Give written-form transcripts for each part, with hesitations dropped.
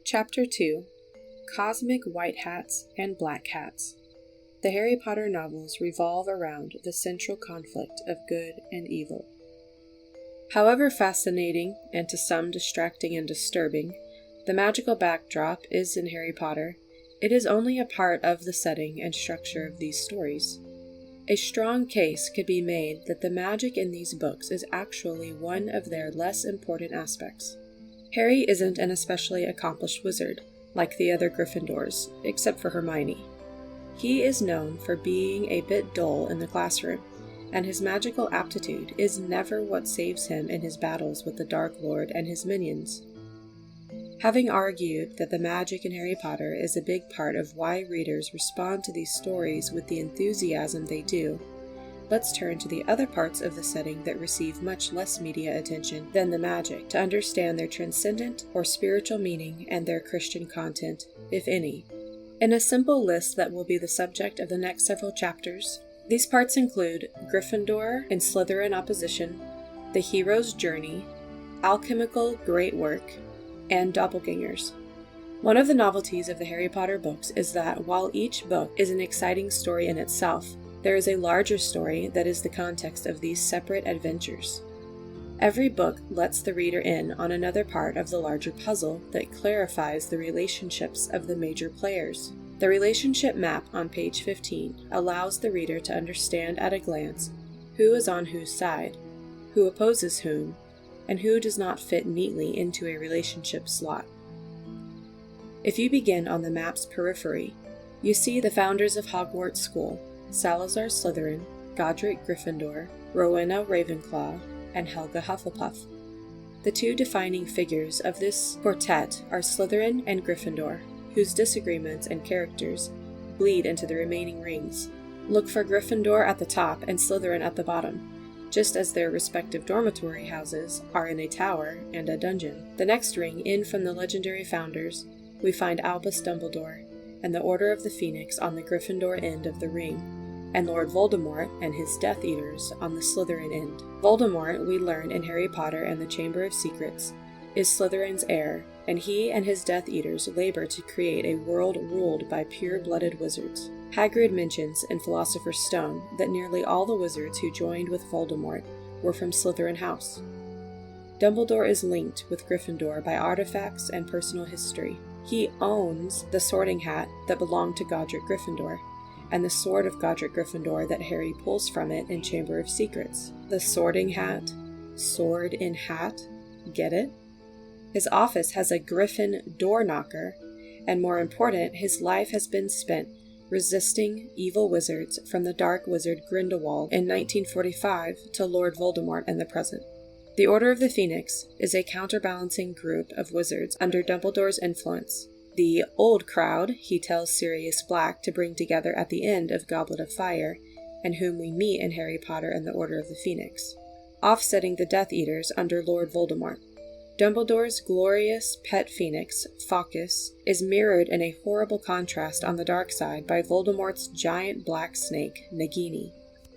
Chapter 2: Cosmic White Hats and Black Hats. The Harry Potter novels revolve around the central conflict of good and evil. However fascinating, and to some distracting and disturbing, the magical backdrop is in Harry Potter, it is only a part of the setting and structure of these stories. A strong case could be made that the magic in these books is actually one of their less important aspects. Harry isn't an especially accomplished wizard, like the other Gryffindors, except for Hermione. He is known for being a bit dull in the classroom, and his magical aptitude is never what saves him in his battles with the Dark Lord and his minions. Having argued that the magic in Harry Potter is a big part of why readers respond to these stories with the enthusiasm they do, let's turn to the other parts of the setting that receive much less media attention than the magic to understand their transcendent or spiritual meaning and their Christian content, if any. In a simple list that will be the subject of the next several chapters, these parts include Gryffindor and Slytherin opposition, the hero's journey, alchemical great work, and doppelgangers. One of the novelties of the Harry Potter books is that while each book is an exciting story in itself, there is a larger story that is the context of these separate adventures. Every book lets the reader in on another part of the larger puzzle that clarifies the relationships of the major players. The relationship map on page 15 allows the reader to understand at a glance who is on whose side, who opposes whom, and who does not fit neatly into a relationship slot. If you begin on the map's periphery, you see the founders of Hogwarts School, Salazar Slytherin, Godric Gryffindor, Rowena Ravenclaw, and Helga Hufflepuff. The two defining figures of this quartet are Slytherin and Gryffindor, whose disagreements and characters bleed into the remaining rings. Look for Gryffindor at the top and Slytherin at the bottom, just as their respective dormitory houses are in a tower and a dungeon. The next ring in from the legendary founders, we find Albus Dumbledore and the Order of the Phoenix on the Gryffindor end of the ring, and Lord Voldemort and his Death Eaters on the Slytherin end. Voldemort, we learn in Harry Potter and the Chamber of Secrets, is Slytherin's heir, and he and his Death Eaters labor to create a world ruled by pure-blooded wizards. Hagrid mentions in Philosopher's Stone that nearly all the wizards who joined with Voldemort were from Slytherin House. Dumbledore is linked with Gryffindor by artifacts and personal history. He owns the sorting hat that belonged to Godric Gryffindor, and the sword of Godric Gryffindor that Harry pulls from it in Chamber of Secrets. The sorting hat, sword in hat, get it? His office has a griffin door knocker, and more important, his life has been spent resisting evil wizards from the dark wizard Grindelwald in 1945 to Lord Voldemort in the present. The Order of the Phoenix is a counterbalancing group of wizards under Dumbledore's influence. The old crowd he tells Sirius Black to bring together at the end of Goblet of Fire, and whom we meet in Harry Potter and the Order of the Phoenix, offsetting the Death Eaters under Lord Voldemort. Dumbledore's glorious pet phoenix, Fawkes, is mirrored in a horrible contrast on the dark side by Voldemort's giant black snake, Nagini.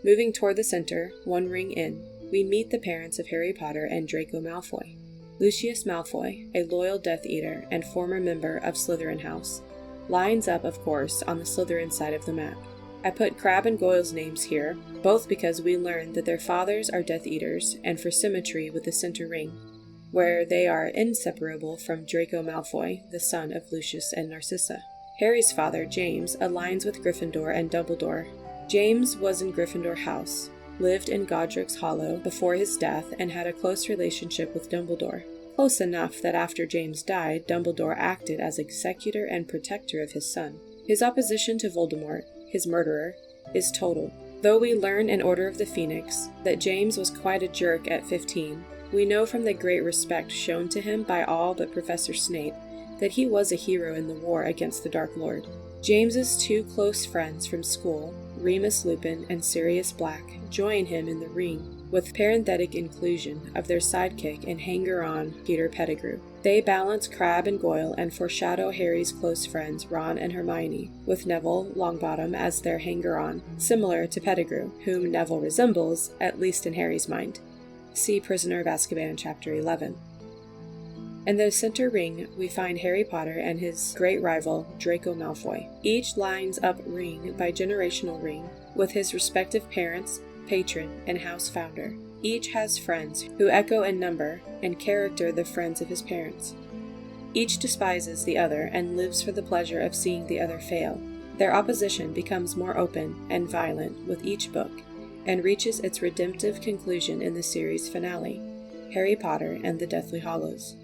Moving toward the center, one ring in, we meet the parents of Harry Potter and Draco Malfoy. Lucius Malfoy, a loyal Death Eater and former member of Slytherin House, lines up, of course, on the Slytherin side of the map. I put Crabbe and Goyle's names here, both because we learned that their fathers are Death Eaters, and for symmetry with the center ring, where they are inseparable from Draco Malfoy, the son of Lucius and Narcissa. Harry's father, James, aligns with Gryffindor and Dumbledore. James was in Gryffindor House, lived in Godric's Hollow before his death, and had a close relationship with Dumbledore. Close enough that after James died, Dumbledore acted as executor and protector of his son. His opposition to Voldemort, his murderer, is total. Though we learn in Order of the Phoenix that James was quite a jerk at 15, we know from the great respect shown to him by all but Professor Snape that he was a hero in the war against the Dark Lord. James's two close friends from school, Remus Lupin and Sirius Black, join him in the ring, with parenthetic inclusion of their sidekick and hanger-on Peter Pettigrew. They balance Crabbe and Goyle and foreshadow Harry's close friends Ron and Hermione, with Neville Longbottom as their hanger-on, similar to Pettigrew, whom Neville resembles, at least in Harry's mind. See Prisoner of Azkaban, Chapter 11. In the center ring, we find Harry Potter and his great rival, Draco Malfoy. Each lines up ring by generational ring with his respective parents, patron, and house founder. Each has friends who echo in number and character the friends of his parents. Each despises the other and lives for the pleasure of seeing the other fail. Their opposition becomes more open and violent with each book, and reaches its redemptive conclusion in the series finale, Harry Potter and the Deathly Hallows.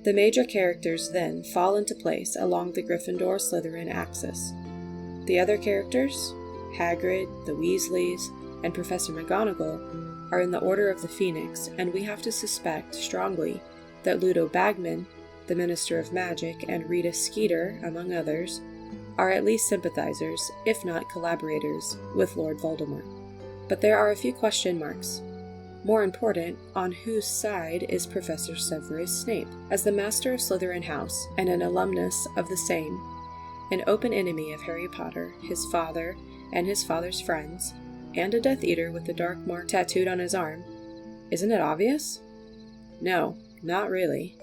The major characters then fall into place along the Gryffindor-Slytherin axis. The other characters, Hagrid, the Weasleys, and Professor McGonagall, are in the Order of the Phoenix, and we have to suspect strongly that Ludo Bagman, the Minister of Magic, and Rita Skeeter, among others, are at least sympathizers, if not collaborators, with Lord Voldemort. But there are a few question marks. More important, on whose side is Professor Severus Snape? As the master of Slytherin House and an alumnus of the same, an open enemy of Harry Potter, his father, and his father's friends, and a Death Eater with the dark mark tattooed on his arm, isn't it obvious? No, not really.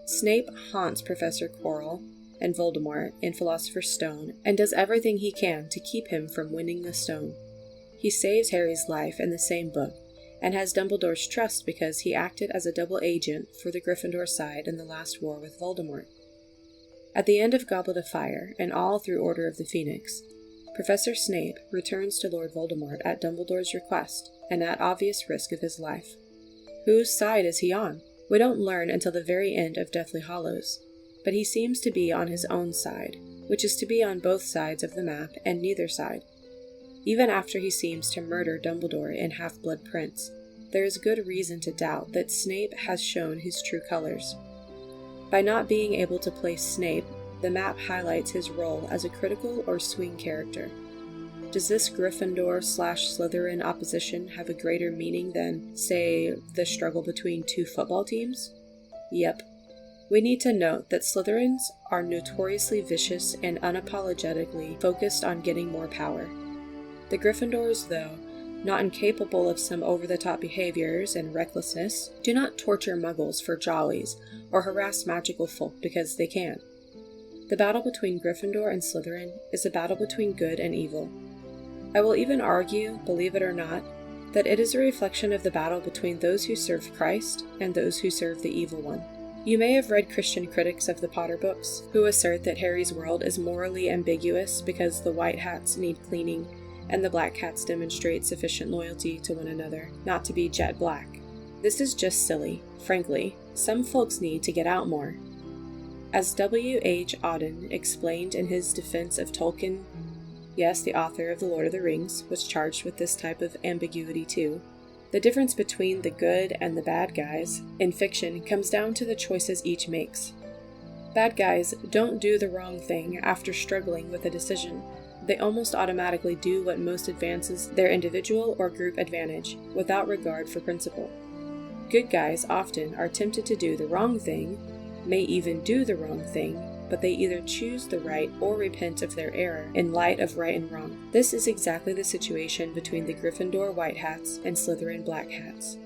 Snape haunts Professor Quirrell and Voldemort in Philosopher's Stone and does everything he can to keep him from winning the stone. He saves Harry's life in the same book, and has Dumbledore's trust because he acted as a double agent for the Gryffindor side in the last war with Voldemort. At the end of Goblet of Fire, and all through Order of the Phoenix, Professor Snape returns to Lord Voldemort at Dumbledore's request, and at obvious risk of his life. Whose side is he on? We don't learn until the very end of Deathly Hallows, but he seems to be on his own side, which is to be on both sides of the map and neither side. Even after he seems to murder Dumbledore in Half-Blood Prince, there is good reason to doubt that Snape has shown his true colors. By not being able to place Snape, the map highlights his role as a critical or swing character. Does this Gryffindor/Slytherin opposition have a greater meaning than, say, the struggle between two football teams? Yep. We need to note that Slytherins are notoriously vicious and unapologetically focused on getting more power. The Gryffindors, though, not incapable of some over-the-top behaviors and recklessness, do not torture muggles for jollies or harass magical folk because they can. The battle between Gryffindor and Slytherin is a battle between good and evil. I will even argue, believe it or not, that it is a reflection of the battle between those who serve Christ and those who serve the evil one. You may have read Christian critics of the Potter books who assert that Harry's world is morally ambiguous because the White Hats need cleaning and the Black Hats demonstrate sufficient loyalty to one another not to be jet black. This is just silly. Frankly, some folks need to get out more. As W.H. Auden explained in his defense of Tolkien, yes, the author of The Lord of the Rings was charged with this type of ambiguity too, the difference between the good and the bad guys in fiction comes down to the choices each makes. Bad guys don't do the wrong thing after struggling with a decision. They almost automatically do what most advances their individual or group advantage, without regard for principle. Good guys often are tempted to do the wrong thing, may even do the wrong thing, but they either choose the right or repent of their error in light of right and wrong. This is exactly the situation between the Gryffindor White Hats and Slytherin Black Hats.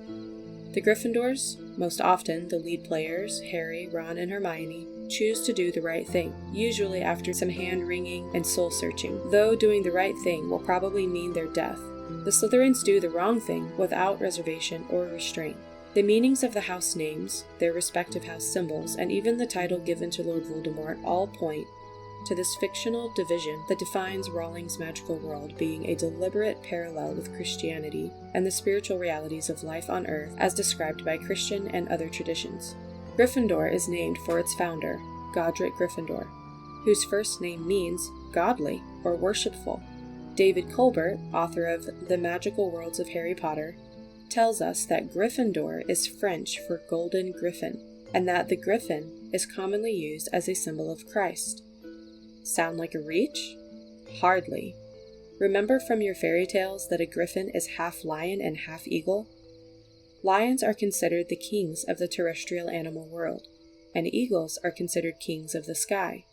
The Gryffindors, most often the lead players, Harry, Ron, and Hermione, choose to do the right thing, usually after some hand-wringing and soul-searching, though doing the right thing will probably mean their death. The Slytherins do the wrong thing without reservation or restraint. The meanings of the house names, their respective house symbols, and even the title given to Lord Voldemort all point to this fictional division that defines Rowling's magical world being a deliberate parallel with Christianity and the spiritual realities of life on Earth as described by Christian and other traditions. Gryffindor is named for its founder, Godric Gryffindor, whose first name means godly or worshipful. David Colbert, author of The Magical Worlds of Harry Potter, tells us that Gryffindor is French for golden griffin, and that the griffin is commonly used as a symbol of Christ. Sound like a reach? Hardly. Remember from your fairy tales that a griffin is half lion and half eagle? Lions are considered the kings of the terrestrial animal world, and eagles are considered kings of the sky.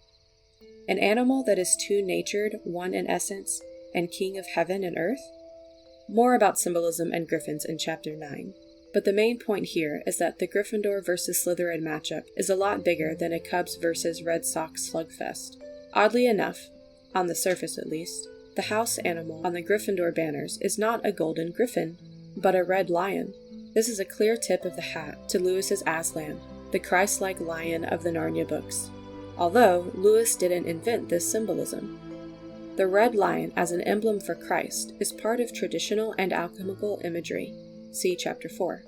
An animal that is two-natured, one in essence, and king of heaven and earth? More about symbolism and griffins in Chapter 9. But the main point here is that the Gryffindor versus Slytherin matchup is a lot bigger than a Cubs versus Red Sox slugfest. Oddly enough, on the surface at least, the house animal on the Gryffindor banners is not a golden griffin, but a red lion. This is a clear tip of the hat to Lewis's Aslan, the Christ-like lion of the Narnia books, although Lewis didn't invent this symbolism. The red lion as an emblem for Christ is part of traditional and alchemical imagery. See Chapter 4.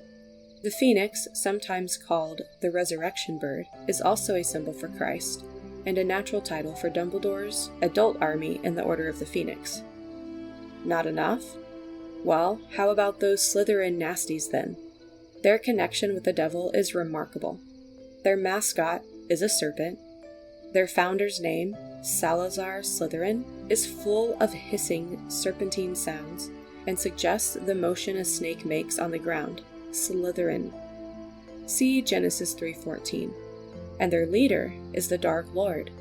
The phoenix, sometimes called the resurrection bird, is also a symbol for Christ, and a natural title for Dumbledore's adult army in the Order of the Phoenix. Not enough? Well, how about those Slytherin nasties then? Their connection with the devil is remarkable. Their mascot is a serpent. Their founder's name, Salazar Slytherin, is full of hissing, serpentine sounds and suggests the motion a snake makes on the ground, Slytherin. See Genesis 3:14. And their leader is the Dark Lord.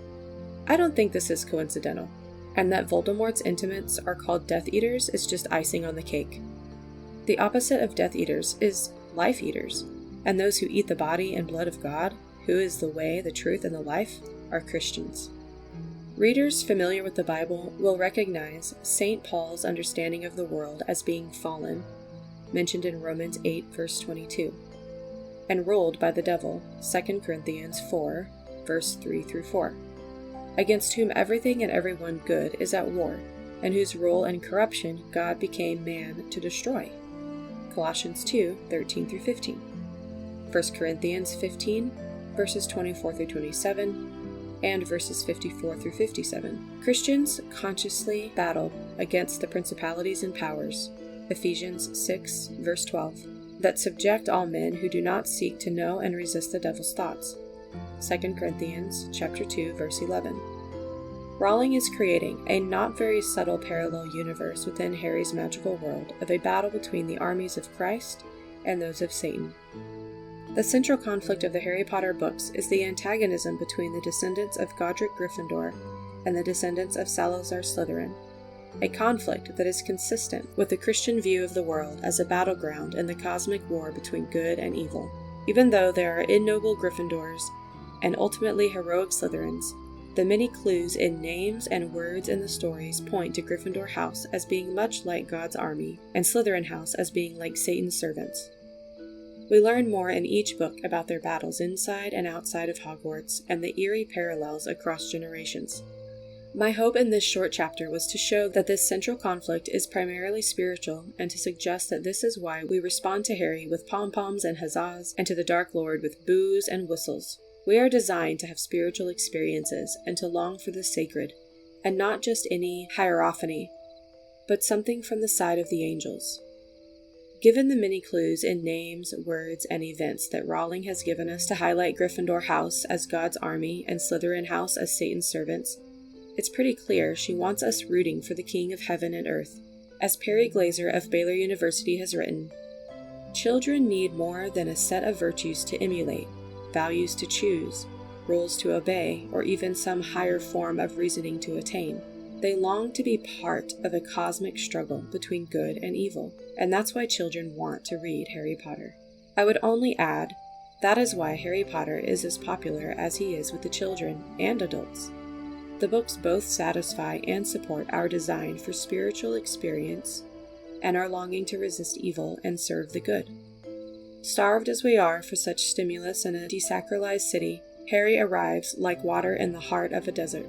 I don't think this is coincidental, and that Voldemort's intimates are called Death Eaters is just icing on the cake. The opposite of Death Eaters is Life Eaters, and those who eat the body and blood of God, who is the way, the truth, and the life, are Christians. Readers familiar with the Bible will recognize St. Paul's understanding of the world as being fallen, mentioned in Romans 8, verse 22, and ruled by the devil, 2 Corinthians 4, verse 3-4, against whom everything and everyone good is at war, and whose rule and corruption God became man to destroy. Colossians 2, 13-15, 1 Corinthians 15, verses 24-27, and verses 54-57. Christians consciously battled against the principalities and powers, Ephesians 6, verse 12, that subject all men who do not seek to know and resist the devil's thoughts, 2 Corinthians chapter 2, verse 11. Rowling is creating a not very subtle parallel universe within Harry's magical world of a battle between the armies of Christ and those of Satan. The central conflict of the Harry Potter books is the antagonism between the descendants of Godric Gryffindor and the descendants of Salazar Slytherin, a conflict that is consistent with the Christian view of the world as a battleground in the cosmic war between good and evil. Even though there are ignoble Gryffindors and ultimately heroic Slytherins, the many clues in names and words in the stories point to Gryffindor House as being much like God's army, and Slytherin House as being like Satan's servants. We learn more in each book about their battles inside and outside of Hogwarts and the eerie parallels across generations. My hope in this short chapter was to show that this central conflict is primarily spiritual and to suggest that this is why we respond to Harry with pom-poms and huzzas and to the Dark Lord with boos and whistles. We are designed to have spiritual experiences and to long for the sacred, and not just any hierophany, but something from the side of the angels. Given the many clues in names, words, and events that Rowling has given us to highlight Gryffindor House as God's army and Slytherin House as Satan's servants, it's pretty clear she wants us rooting for the King of Heaven and Earth. As Perry Glaser of Baylor University has written, children need more than a set of virtues to emulate, values to choose, rules to obey, or even some higher form of reasoning to attain. They long to be part of a cosmic struggle between good and evil, and that's why children want to read Harry Potter. I would only add, that is why Harry Potter is as popular as he is with the children and adults. The books both satisfy and support our design for spiritual experience and our longing to resist evil and serve the good. Starved as we are for such stimulus in a desacralized city, Harry arrives like water in the heart of a desert.